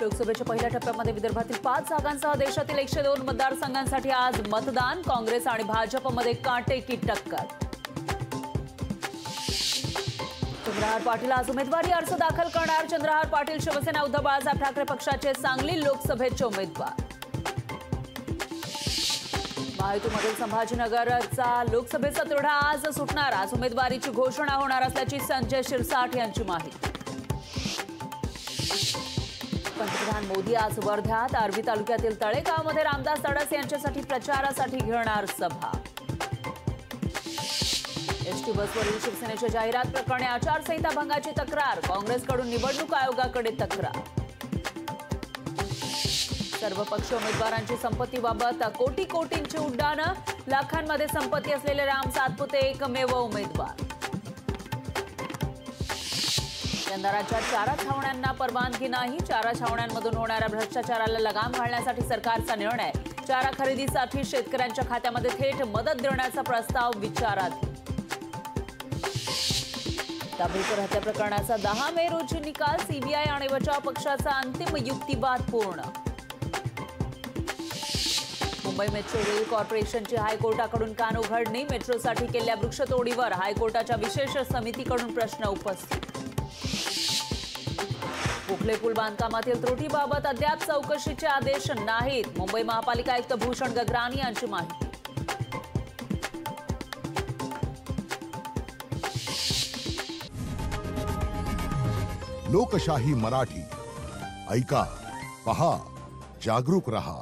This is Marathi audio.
लोकसभेच्या पहिल्या टप्प्यामध्ये विदर्भातील 5 जागांसह देशातील 102 मतदारसंघांसाठी आज मतदान. काँग्रेस आणि भाजपमध्ये काटेकी टक्कर. चंद्रहार पाटील आज उमेदवारी अर्ज दाखल करणार. चंद्रहार पाटील शिवसेना उद्धव बाळासाहेब ठाकरे पक्षाचे सांगली लोकसभेचे उमेदवार. महायुतीमधील संभाजीनगरचा लोकसभेचा तिढा आज सुटणार. आज उमेदवारीची घोषणा होणार असल्याची संजय शिरसाट यांची माहिती. पंतप्रधान मोदी आज वर्ध्यात. आर्वी तालुक्यातील तळेगावमध्ये रामदास तडस यांच्यासाठी प्रचारासाठी घेणार सभा. एसटी बसवरील शिवसेनेच्या जाहिरात प्रकरणी आचारसंहिता भंगाची तक्रार. काँग्रेसकडून निवडणूक आयोगाकडे तक्रार. सर्वपक्षीय उमेदवारांची संपत्तीबाबत कोटी कोटींची उड्डाणं. लाखांमध्ये संपत्ती असलेले राम सातपुते एकमेव उमेदवार. यंदा राज्यात चारा छावण्यांना परवानगी नाही. चारा छावण्यांमधून होणाऱ्या भ्रष्टाचाराला लगाम घालण्यासाठी सरकारचा निर्णय. चारा खरेदीसाठी शेतकऱ्यांच्या खात्यामध्ये थेट मदत देण्याचा प्रस्ताव विचारात. दाभोळकर हत्या प्रकरणाचा 10 मे रोजी निकाल. सीबीआय आणि बचाव पक्षाचा अंतिम युक्तिवाद पूर्ण. मुंबई मेट्रो रेल कॉर्पोरेशनची हायकोर्टाकडून कानउघडणी. मेट्रोसाठी केलेल्या वृक्षतोडीवर हायकोर्टाच्या विशेष समितीकडून प्रश्न उपस्थित. गोखले पूल बांधकामातील त्रुटीबाबत अद्याप चौकशीचे आदेश नाहीत. मुंबई महापालिका आयुक्त भूषण गगराणी यांची माहिती. लोकशाही मराठी ऐका, पहा, जागरूक रहा.